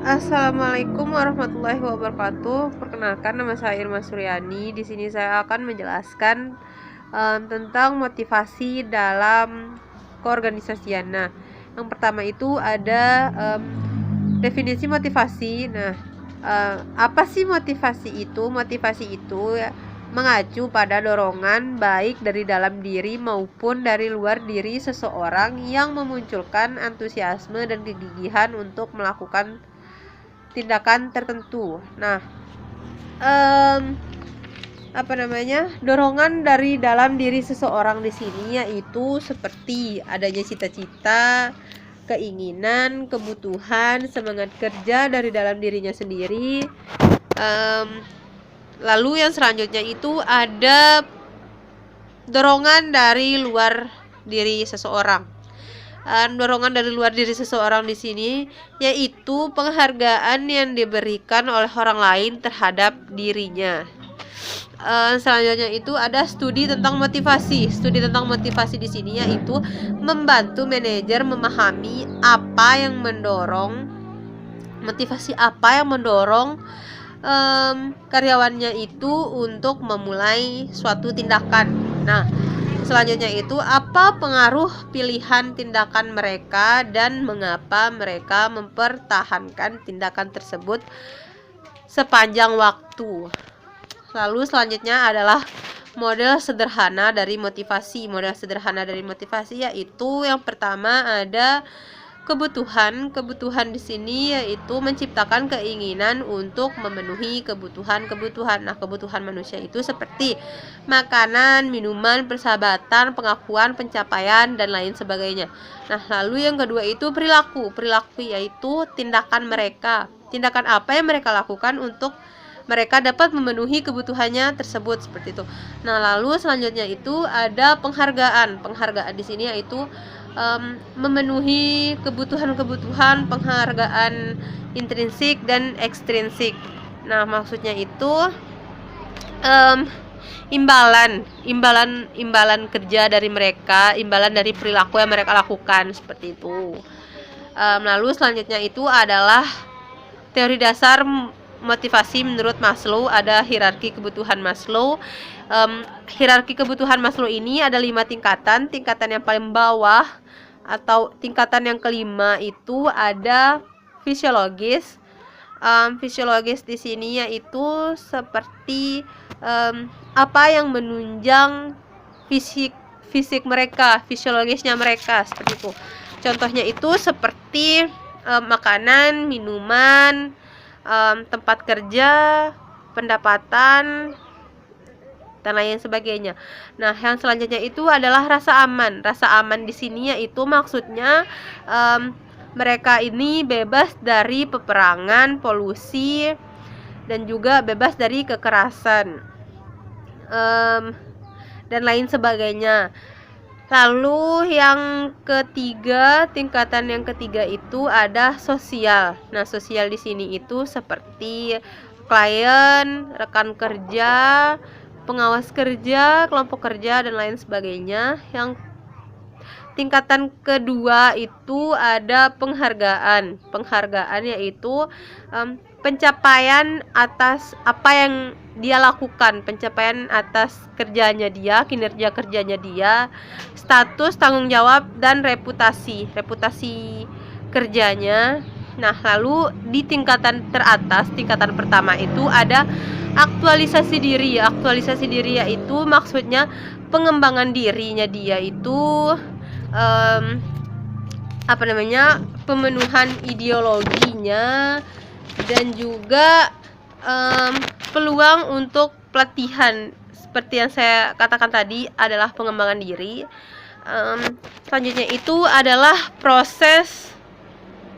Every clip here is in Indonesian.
Assalamualaikum warahmatullahi wabarakatuh. Perkenalkan, nama saya Irma Suryani. Di sini saya akan menjelaskan tentang motivasi dalam keorganisasian. Nah, yang pertama itu ada definisi motivasi. Nah, apa sih motivasi itu? Motivasi itu ya, mengacu pada dorongan baik dari dalam diri maupun dari luar diri seseorang yang memunculkan antusiasme dan kegigihan untuk melakukan tindakan tertentu. Nah, dorongan dari dalam diri seseorang di sini yaitu seperti adanya cita-cita, keinginan, kebutuhan, semangat kerja dari dalam dirinya sendiri. Lalu yang selanjutnya itu ada dorongan dari luar diri seseorang. Dorongan dari luar diri seseorang di sini yaitu penghargaan yang diberikan oleh orang lain terhadap dirinya. Selanjutnya itu ada studi tentang motivasi. Studi tentang motivasi di sini yaitu membantu manajer memahami apa yang mendorong karyawannya itu untuk memulai suatu tindakan. Nah, selanjutnya itu apa pengaruh pilihan tindakan mereka dan mengapa mereka mempertahankan tindakan tersebut sepanjang waktu. Lalu selanjutnya adalah model sederhana dari motivasi. Model sederhana dari motivasi yaitu yang pertama ada kebutuhan. Kebutuhan di sini yaitu menciptakan keinginan untuk memenuhi kebutuhan. Nah, kebutuhan manusia itu seperti makanan, minuman, persahabatan, pengakuan, pencapaian, dan lain sebagainya. Nah, lalu yang kedua itu perilaku. Perilaku yaitu tindakan mereka. Tindakan apa yang mereka lakukan untuk mereka dapat memenuhi kebutuhannya tersebut, seperti itu. Nah, lalu selanjutnya itu ada penghargaan. Penghargaan di sini yaitu memenuhi kebutuhan penghargaan intrinsik dan ekstrinsik. Nah, maksudnya itu imbalan kerja dari mereka, imbalan dari perilaku yang mereka lakukan, seperti itu. Lalu selanjutnya itu adalah teori dasar motivasi menurut Maslow. Ada hierarki kebutuhan Maslow. Hierarki kebutuhan Maslow ini ada 5 tingkatan. Tingkatan yang paling bawah atau tingkatan yang kelima itu ada fisiologis. Fisiologis di sini yaitu seperti apa yang menunjang fisik mereka, fisiologisnya mereka, seperti itu. Contohnya itu seperti makanan, minuman, tempat kerja, pendapatan, dan lain sebagainya. Nah, yang selanjutnya itu adalah rasa aman. Rasa aman di sini yaitu maksudnya mereka ini bebas dari peperangan, polusi, dan juga bebas dari kekerasan, dan lain sebagainya. Lalu yang ketiga, tingkatan yang ketiga itu ada sosial. Nah, sosial di sini itu seperti klien, rekan kerja, pengawas kerja, kelompok kerja, dan lain sebagainya. Yang tingkatan kedua itu ada penghargaan. Penghargaan yaitu pencapaian atas apa yang dia lakukan, pencapaian atas kerjanya dia, kinerja kerjanya dia, status, tanggung jawab, dan reputasi kerjanya. Nah, lalu di tingkatan teratas, tingkatan pertama itu ada aktualisasi diri. Aktualisasi diri yaitu maksudnya pengembangan dirinya dia itu pemenuhan ideologinya, dan juga peluang untuk pelatihan. Seperti yang saya katakan tadi adalah pengembangan diri. Selanjutnya itu adalah proses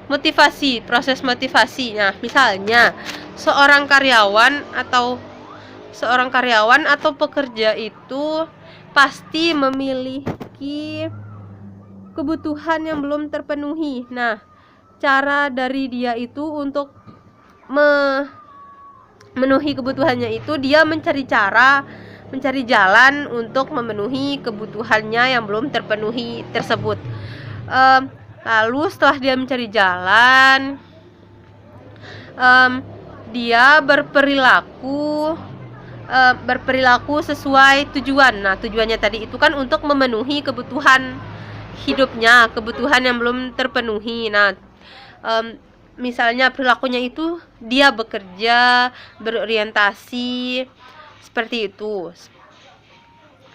motivasi. Nah, misalnya seorang karyawan atau pekerja itu pasti memiliki kebutuhan yang belum terpenuhi. Nah, cara dari dia itu untuk memenuhi kebutuhannya itu dia mencari jalan untuk memenuhi kebutuhannya yang belum terpenuhi tersebut. Lalu setelah dia mencari jalan, dia berperilaku sesuai tujuan. Nah, tujuannya tadi itu kan untuk memenuhi kebutuhan hidupnya, kebutuhan yang belum terpenuhi. Nah, misalnya perilakunya itu dia bekerja, berorientasi seperti itu.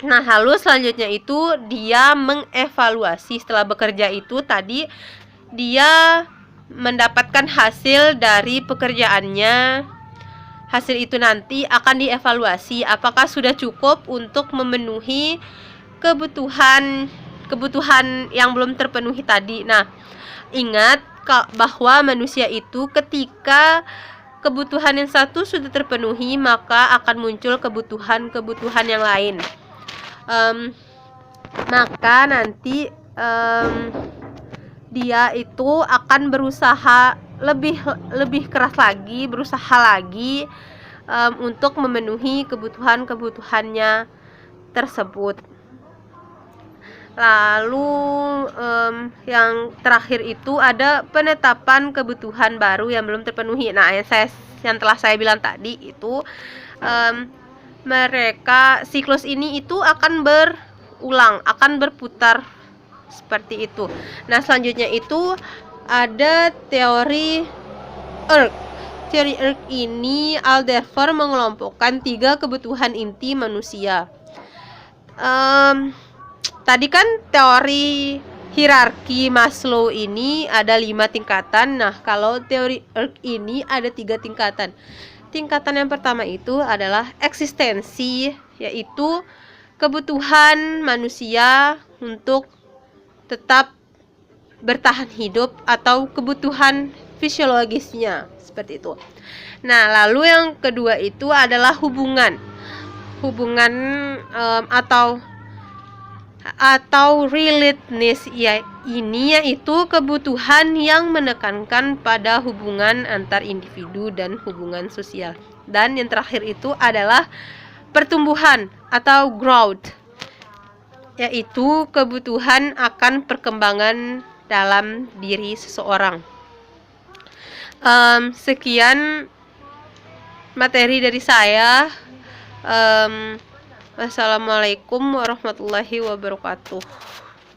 Nah, lalu selanjutnya itu dia mengevaluasi. Setelah bekerja itu tadi dia mendapatkan hasil dari pekerjaannya. Hasil itu nanti akan dievaluasi apakah sudah cukup untuk memenuhi kebutuhan yang belum terpenuhi tadi. Nah, ingat bahwa manusia itu ketika kebutuhan yang satu sudah terpenuhi, maka akan muncul kebutuhan yang lain. Maka nanti dia itu akan berusaha lebih keras lagi, berusaha lagi untuk memenuhi kebutuhannya tersebut. Lalu yang terakhir itu ada penetapan kebutuhan baru yang belum terpenuhi. Nah, yang telah saya bilang tadi itu siklus ini itu akan berulang, akan berputar seperti itu. Nah, selanjutnya itu ada teori ERK. Teori ERK ini Alderfer mengelompokkan 3 kebutuhan inti manusia. Tadi kan teori hierarki Maslow ini ada 5 tingkatan. Nah, kalau teori ERK ini ada 3 tingkatan. Tingkatan yang pertama itu adalah eksistensi, yaitu kebutuhan manusia untuk tetap bertahan hidup atau kebutuhan fisiologisnya seperti itu. Nah, lalu yang kedua itu adalah hubungan atau relatedness, ini yaitu kebutuhan yang menekankan pada hubungan antar individu dan hubungan sosial. Dan yang terakhir itu adalah pertumbuhan atau growth, yaitu kebutuhan akan perkembangan dalam diri seseorang. Sekian materi dari saya. Wassalamualaikum warahmatullahi wabarakatuh.